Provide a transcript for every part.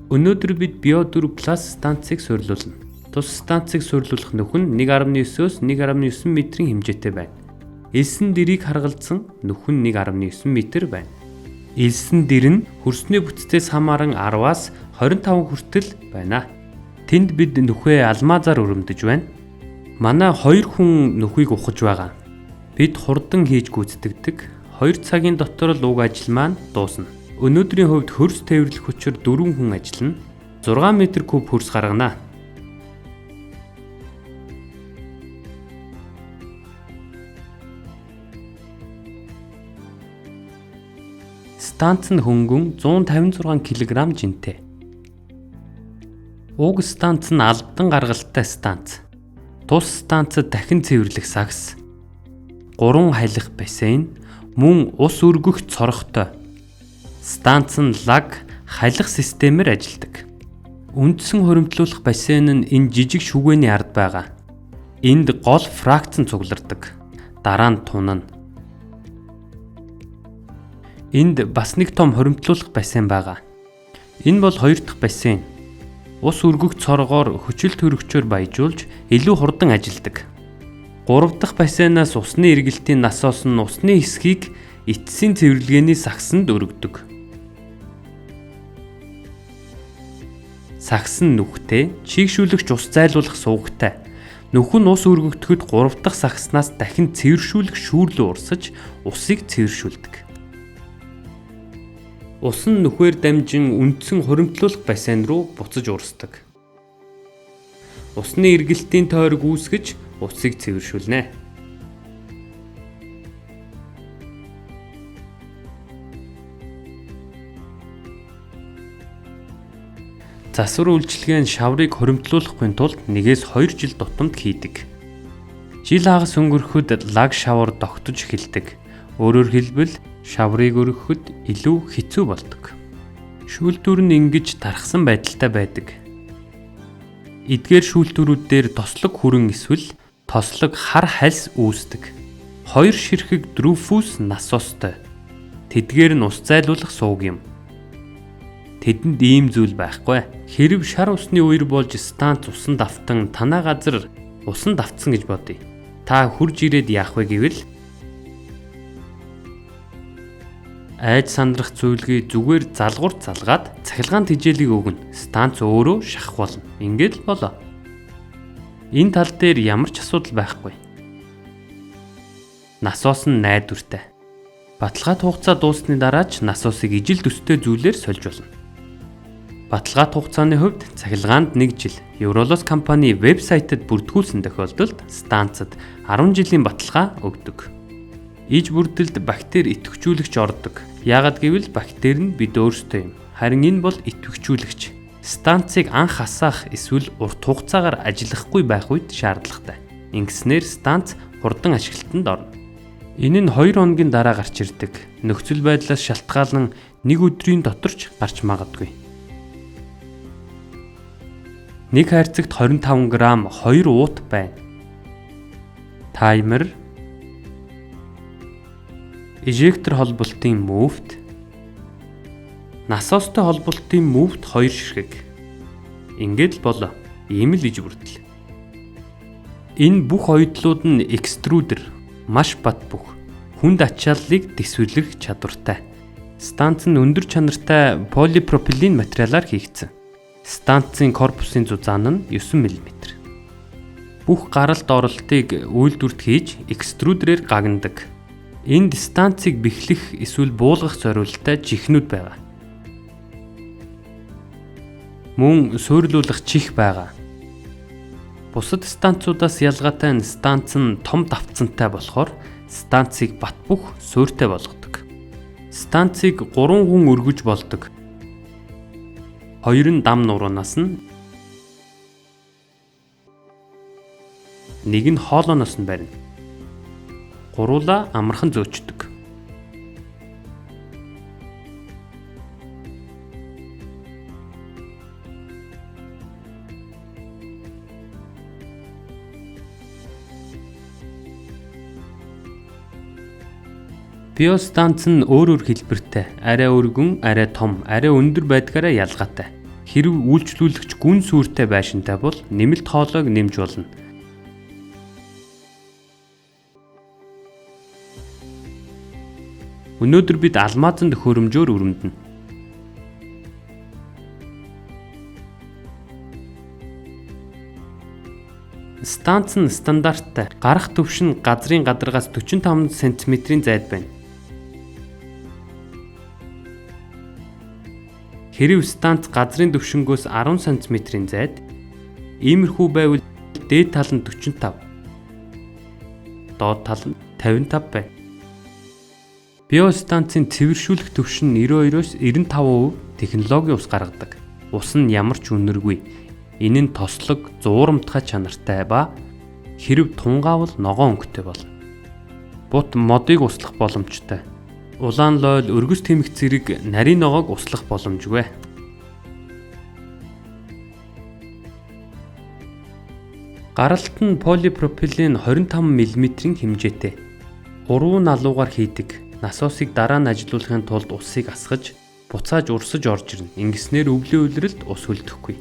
Өнөөдөр бид Bio4 Plus станцыг суйрлуулна. Тус станцыг суйрлуулах нүхэн 1.9-өөс 1.9 метрийн хэмжээтэй байна. Элсэн дэрийг харгалзсан нүхэн 1.9 метр байна. Элсэн дэр нь хөрсний бүтцээс хамааран 10-аас 25 хүртэл байна. Тэнд бид нүхээ алмазаар өрөмдөж байна. Манай 2 хүн нүхийг ухаж байгаа. Бид хурдан хийж гүйцэтгэдэг. 2 цагийн дотор л уг ажил маань дуусна. Өнөөдрийн хувьд хөрс тээвэрлэх хүчээр 4 хүн ажиллана. 6 м куб хөрс гаргана. Станц нь хөнгөн 156 кг жинтэй. Уг станц нь албадан гаргалтай станц. Тус станцад дахин цэвэрлэх сагс, 3 халих бассейн, мөн ус өргөх цорхтой. Станц нь лаг халих системээр ажилладаг. Үндсэн хуримтлуулах бассейн нь энэ жижиг шүгээний ард байгаа. Энд гол фракцэн цуглардаг. Дараа нь тунана. Энд бас нэг том хуримтлуулах бассейн байгаа. Энэ бол 2 дахь бассейн. Ус өргөх цоргоор хүчил төрөгчөөр баяжуулж илүү хурдан ажилладаг. 3 дахь бассейнаас усны эргэлтийн насоос нь усны хэсгийг эцсийн цэвэрлэгээний сагсанд өргөдөг. Сагс нь нүхтэй, чийгшүүлэгч ус зайлуулах суугтай. Нүх нь ус өргөгдөхөд 3 дахь сагснаас дахин цэвэршүүлэх шүүрлүү урсаж усыг цэвэршүүлдэг. Ус нь нүхээр дамжин үндсэн хуримтлуулах бассейн руу буцаж урсдаг. Усны эргэлтийн тойрог үүсгэж усыг цэвэршүүлнэ. Засвар үйлчилгээ нь шаврыг хуримтлуулахгүй тулд 1-2 жил тутамд хийдэг. Жил хагас өнгөрөхөд лаг шавар тогтож эхэлдэг. Өөрөөр хэлбэл шаврыг өргөхөд илүү хэцүү болдог. Шүүлтүүр нь ингэж тархсан байдалтай байдаг. Эдгээр шүүлтүүрүүд дээр тослог хүрэн эсвэл тослог хар хальс үүсдэг. 2 ширхэг Dreyfus насостой. Тэдгээр нь ус зайлуулах сууг юм. Тэдэнд ийм зүйл байхгүй. Хэрэв шар усны үер болж станц усан давтан танаа газар усан давтсан гэж бодъё. Та хурж ирээд яах вэ гэвэл айж сандрах зүйлгүй зүгээр залгуурт залгаад цахилгаан тижээлийг өгнө. Станц өөрөө шахах болно. Ингээд л болоо. Энэ тал дээр ямар ч асуудал байхгүй. Насоос нь найдвартай. Баталгаат хугацаа дууссаны дараа ч насосыг ижил төстэй зүйлээр сольж болно. Баталгаат хугацааны хувьд цахилгаанд 1 жил. Eurolus компани вебсайтад бүртгүүлсэн тохиолдолд станцад 10 жилийн баталгаа өгдөг. Иж бүрдэлд бактери идэвхжүүлэгч ордог. Яагад гэвэл бактери нь бид өөрсдөө юм. Харин энэ бол идэвхжүүлэгч. Станцыг анх хасаах эсвэл урт хугацаагаар ажиллахгүй байх үед шаардлагатай. Ингэснээр станц хурдан ашиглалтанд орно. Энэ нь 2 хоногийн дараа гарч ирдэг. Нөхцөл байдлаас шалтгаалan 1 өдрийн доторч гарч магадгүй. 1 хайрцагт 25 г 2 уут байна. Таймер, эжектор холболтын муфт, насостой холболтын муфт 2 ширхэг. Ингээд л болоо. Ийм л иж бүрдэл. Энэ бүх оюутлууд нь экструдер, маш бат бүх. Хүнд ачааллыг дэвсгэрэх чадвартай. Станц нь өндөр чанартай полипропилен материалаар хийгдсэн. Станцын корпусын зузаан нь 9 мм. Бүх гаралт оролтыг үйлдвэрт хийж экструдерээр гагнадаг. Энд станцыг бэхлэх эсвэл буулгах зориулалттай жихнүүд байгаа. Мөн суйрлуулах чих байгаа. Бусад станцуудаас ялгаатай нь станц нь том давтцантай болохоор станцыг бат бүх суйртай болгодог. Станцыг 3 хүн өргөж болдог. 2 нь дам нуруунаас нь, 1 нь хоолооноос нь барина. Гуруула амархан зөөчдөг. Биостанц нь өөр өөр хэлбэртэй, арай өргөн, арай том, арай өндөр байдгаараа ялгаатай. Хэрэв үйлчлүүлэгч гүн сүртэй байшинтай бол нэмэлт хоолойг нэмж болно. Өнөөдөр бид алмаазан төхөөрөмжөөр өрөмдөнө. Станц нь стандарттай. Гарах түвшин газрын гадаргаас 45 см-ийн зайд байна. Хэрэв станц газрын түвшингөөс 10 см-ийн зайд, иймэрхүү байвал дээд тал нь 45, доод тал нь 55 байна. Биостанцын цэвэршүүлэх түвшин 92-оос 95% технологийн ус гаргадаг. Ус нь ямар ч үнэргүй. Энэ нь тослог, зуурамтгай чанартай ба хэрэв тунгаавал ногоон өнгөтэй болно. Бут модыг услах боломжтой. Улаан лойл, өргөс тэмэх зэрэг нарийн ногоог услах боломжгүй. Гаралт нь полипропилен 25 мм-ийн хэмжээтэй. Уруу налуугаар хийдэг. Насосыг дараа нь ажилуулахын тулд усыг асгаж, буцааж урсаж орж ирнэ. Ингэснээр өвлийн улиралд ус хөлдөхгүй.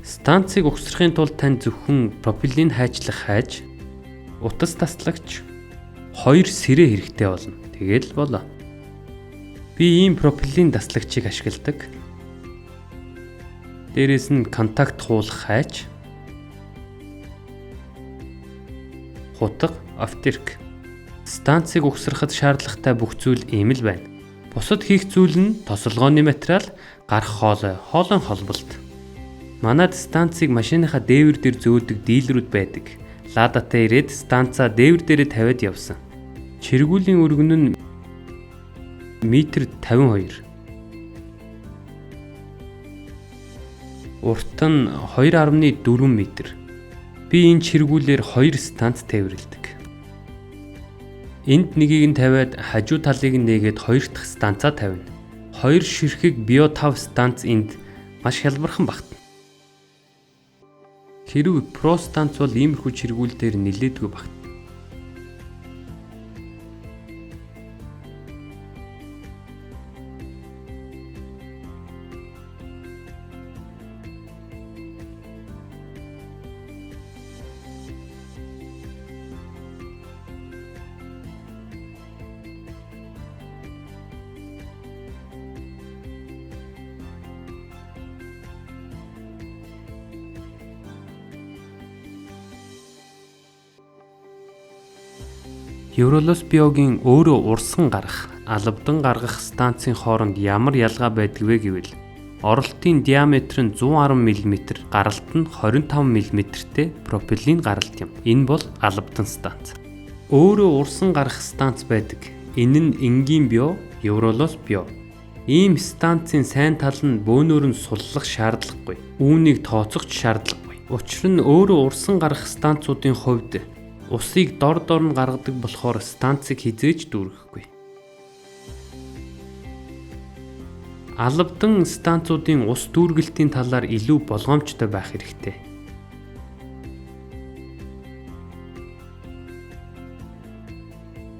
Станцыг угсрахын тулд тань зөвхөн пропилен хайчлах хайж, утас таслагч 2 сэрээ хэрэгтэй болно. Тэгээд л болоо. Би ийм пропилен таслагчийг ашигладаг. Дээрээс нь контакт хуулах хайж, хутга, офтерк. Станцыг угсрахад шаардлагатай бүх зүйл ийм л байна. Бусад хийх зүйл нь тосолгооны материал, гарах хоолой, хоолойн холболт. Манайд станцыг машиныхаа дээвэр дээр зөөлдөг дилерүүд байдаг. Ладатай ирээд станцаа дээвэр дээрээ тавиад явсан. Чиргүүлийн өргөн нь метр 52. Урт нь 2.4 м. Би энэ чиргүүлээр 2 станц тээвэрлэдэг. Энд нэгийг нь тавиад хажуу талыг нь нээгээд 2 дахь станцаа тавина. 2 ширхэг био 5 станц энд маш хялбархан багтана. Хэрэв про станц бол иймэрхүү чиргүүл дээр нэлээдгүй багтана. Евролос биогийн өөрөө урсган гарах, албадан гаргах станцын хооронд ямар ялгаа байдг вэ гэвэл оролтын диаметр нь 110 мм, гаралт нь 25 мм-тэй пропилен гаралт юм. Энэ бол албадан станц. Өөрөө урсан гарах станц байдаг. Энэ нь энгийн био, евролос био. Ийм станцын сайн тал нь бөөнөр нь суллах шаардлагагүй. Үүнийг тооцох шаардлагагүй. Учир нь өөрөө урсан гарах станцуудын хувьд усыг дор нь гаргадаг болохоор станцыг хизээж дүүрэхгүй. Албадан станцуудын ус дүүргэлтийн талаар илүү болгоомжтой байх хэрэгтэй.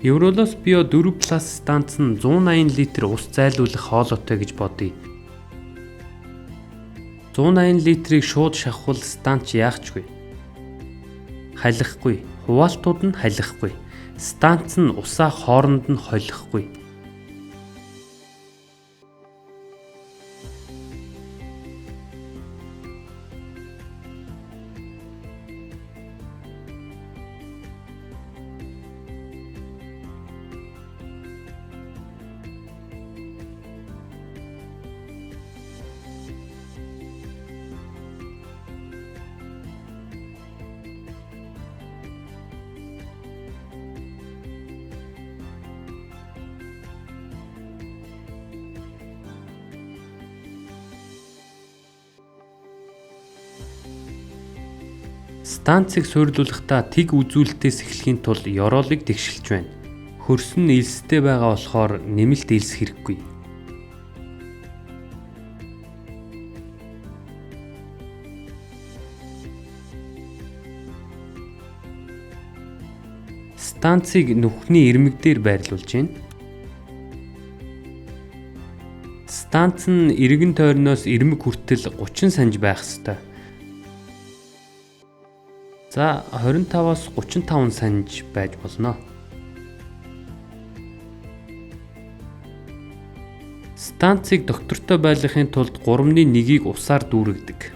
Евролос био 4+ станц нь 180 литр ус зайлуулах хоолойтой гэж бодъё. 180 литрийг шууд шахвал станц яахчгүй. Халихгүй, хуваалтууд нь халихгүй. Станц нь усаа хооронд нь холихгүй. Станцыг суйрлуулахдаа тэг үзүүлэлтээс эхлэхийн тулд ёроолыг тэгшилж байна. Хөрс нь элстэй байгаа болохоор нэмэлт элс хэрэггүй. Станцыг нүхний ирмэг дээр байрлуулж байна. Станц нь эргэн тойрноос ирмэг хүртэл 30 санж байх ёстой. За 25-аас 35 санж байж болно. Станцыг доктортой байлгахын тулд 3/1-ийг усаар дүүргэдэг.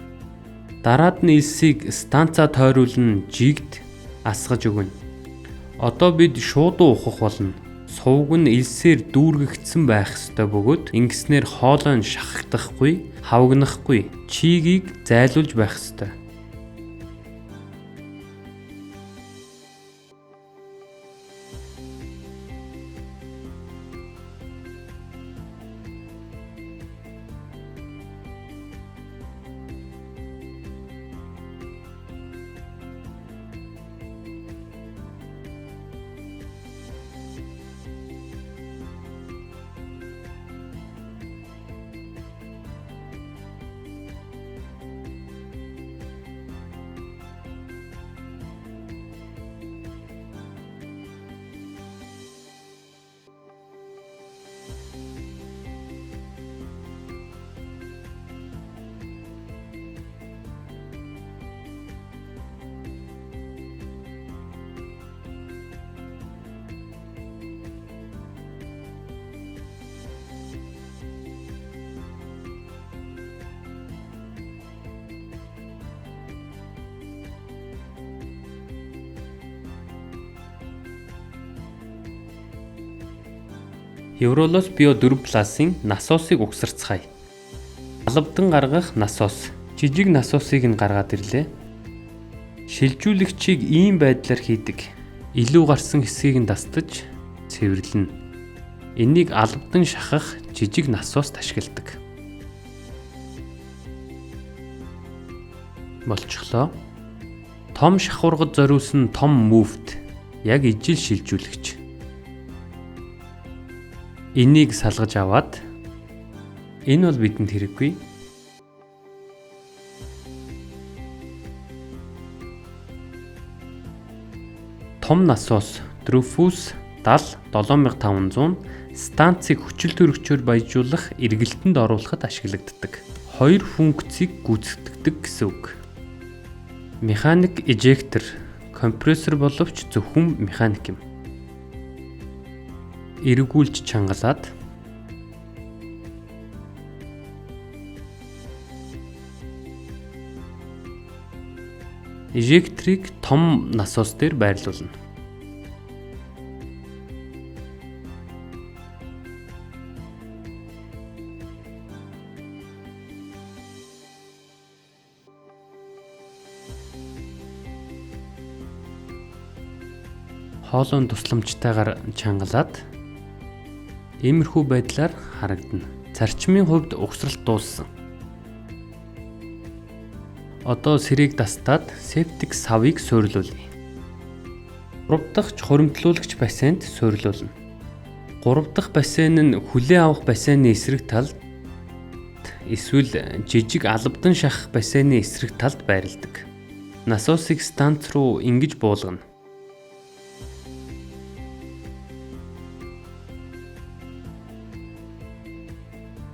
Дараад нь элсийг станцаа тойруулан жигд асгаж өгнө. Одоо бид шуудуу ухах болно. Сувг нь элсээр дүүргэгдсэн байх ёстой бөгөөд ингэснээр хоолой нь шахагдахгүй, хавгнахгүй, чигийг зайлуулж байх ёстой. Евролос Био 4+ насосыг угсарцгаая. Албадан гаргах насос. Жижиг насосыг нь гаргаад ирлээ. Шилжүүлэгчийг ийм байдлаар хийдэг. Илүү гарсан хэсгийг нь дастаж цэвэрлэнэ. Энийг албадан шахах жижиг насост ашигладаг. Болчихлоо. Том шахуургад зориулсан том муфт. Яг ижил шилжүүлэгч. Энийг салгаж аваад энэ бол бидэнд хэрэггүй. Том насос Dreyfus 70-7500 станцыг хүчил төрөгчөөр баяжуулах эргэлтэнд оруулахад ашиглагддаг. Хоёр функцийг гүйцэтгэдэг гэсэн үг. Механик эжектор компрессор боловч зөвхөн механик юм. Эргүүлж чангалаад эжекторыг том насос дээр байрлуулна. Хоолойн тусламжтайгаар чангалаад иймэрхүү байдлаар харагдана. Зарчмын хувьд угсралт дууссан. Одоо сэрийг дастаад септик савыг суйрлуулъя. 3 дахь хоримтлуулагч бассейнд суйрлуулна. 3 дахь бассейн нь хүлээн авах бассейны эсрэг талд эсвэл жижиг албадан шахах бассейны эсрэг талд байрладаг. Насосыг станц руу ингэж буулгана.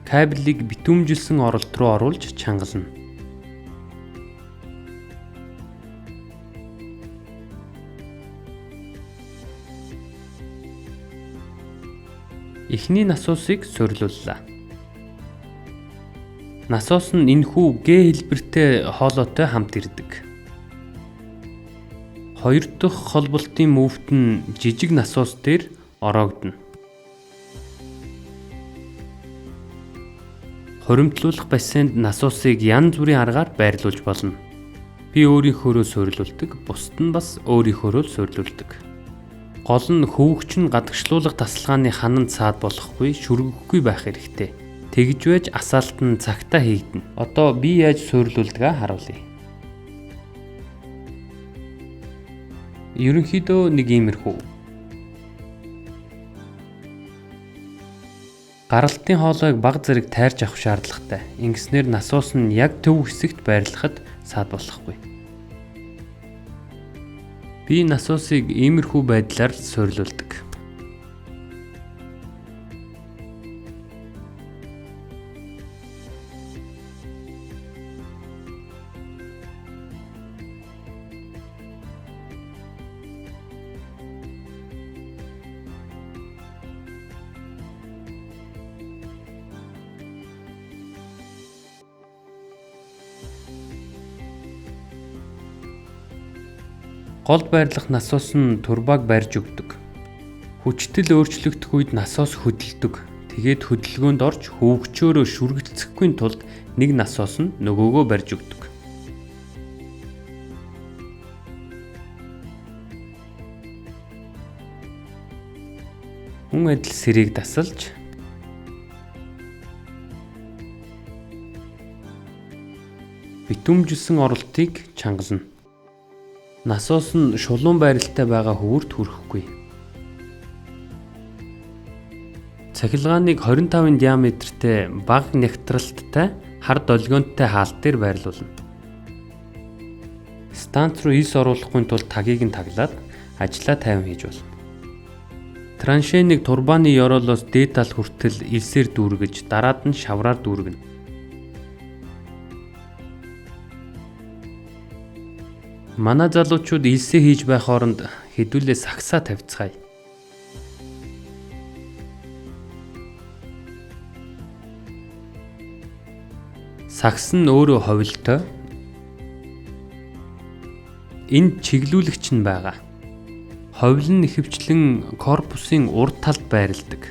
Кабелийг битүүмжилсэн оролт руу оруулж чангална. Эхний насосыг суйрлууллаа. Насос нь энэхүү Г хэлбэртэй хоолойтой хамт ирдэг. Хоёр дахь холболтын муфт нь жижиг насос дээр ороогдно. Хоримтлуулах бассейнд насосыг янз бүрийн аргаар байрлуулж болно. Би өөрийнхөөрөө суйрлуулдаг, бусад нь бас өөрийнхөөрөө суйрлуулдаг. Гол нь хөвөгч нь гадагшлуулах тасалгааны хананд саад болохгүй, шүргэхгүй байх хэрэгтэй. Тэгж байж асаалт нь цагтаа хийгдэнэ. Одоо би яаж суйрлуулдгаа харуулъя. Ерөнхийдөө нэг иймэрхүү. Гаралтын хоолойг бага зэрэг тайрч авах шаардлагатай. Ингэснээр насос нь яг төв хэсэгт байрлахад саад болохгүй. Би насосыг иймэрхүү байдлаар суйрлуулдаг. Голд байрлах насоос нь турбааг барьж өгдөг. Хүчтэл өөрчлөгдөх үед насоос хөдөлдөг. Тэгээд хөдөлгөөнд орж хөвгчөөрөө шүргэлцэхгүй тулд нэг насоос нь нөгөөгөө барьж өгдөг. Хүн адил сэрийг дасалж битүүмжилсэн оролтыг чангална. Насоос нь шулуун байралтай байгаа хөвгөрт хүрэхгүй. Цахилгааныг 25-ын диаметртэй бага нягтралттай хар долгионтой хаалт дээр байрлуулна. Станц руу элс оруулахгүй тулд тагийг нь таглаад ажлаа тайван хийж болно. Траншенийг турбааны ёроолоос дээд тал хүртэл элсээр дүүргэж дараад нь шавраар дүүргэнэ. Манай залуучууд элсээ хийж байх хооронд хэдүүлээ сагсаа тавьцгаая. Сагс нь өөрөө ховлтой. Энд чиглүүлэгч нь байгаа. Ховлон ихэвчлэн корпусын урд талд байрладаг.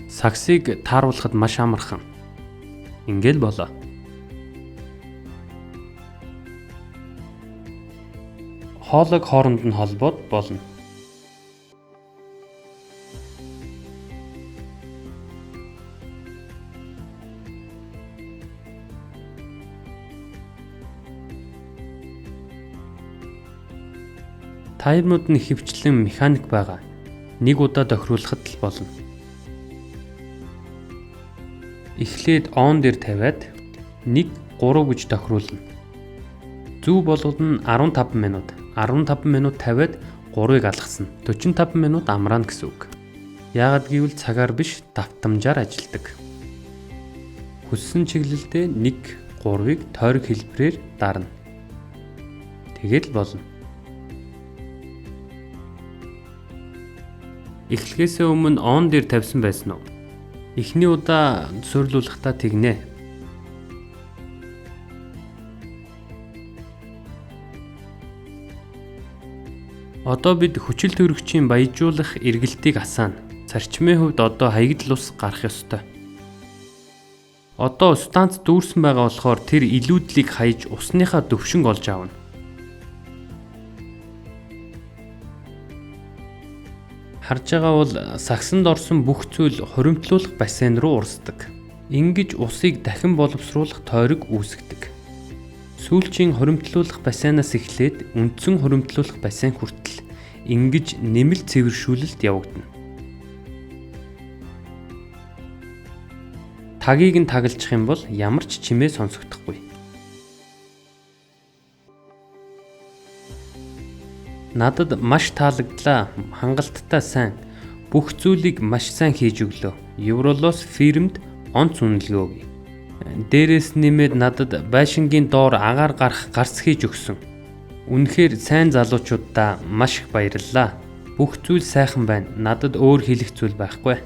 Сагсыг тааруулахад маш амархан. Ингээл болоо. Хоолойг хооронд нь холбоод болно. Таймерууд нь хөвчлэн механик байгаа. Нэг удаа тохируулахад л болно. Эхлээд on дээр тавиад 1-3 гэж тохируулна. Зөв болгоод нь 15 минут. 15 минут тавиад 3-ыг алгасна. 45 минут амраана гэсэн үг. Яагад гэвэл цагаар биш, давтамжаар ажилдаг. Хүссэн чиглэлдээ 1-3-ыг тойрог хэлбэрээр дарна. Тэгээд л болно. Эхлэхээс өмнө on дээр тавьсан байсан уу? Эхний удаа суйрлуулахдаа тэгнэ. Одоо бид хүчил төрөгчийн баяжуулах эргэлтийг асаана. Зарчмын хувьд одоо хаягдл ус гарах ёстой. Одоо станц дүүрсэн байгаа болохоор тэр илүүдлийг хаяж усныхаа төвшинг олж аавна. Харж байгаа бол сагсанд орсон бүх зүйл хуримтлуулах бассейн руу урсдаг. Ингэж усыг дахин боловсруулах тойрог үүсгдэг. Сүүлчийн хуримтлуулах бассейнаас эхлээд үндсэн хуримтлуулах бассейн хүртэл ингэж нэмэлт цэвэршүүлэлт явагдана. Тагийг нь тагалчих юм бол ямар ч чимээ сонсогдохгүй. Надад маш таалагдлаа, хангалттай сайн. Бүх зүйлийг маш сайн хийж өглөө. Евролос фирмд онц үнэлгээ өгье. Дээрээс нэмээд надад байшингийн доор агаар гарах гарц хийж өгсөн. Үнэхээр сайн залуучуудаа маш их баярлалаа. Бүх зүйл сайхан байна. Надад өөр хэлэх зүйл байхгүй.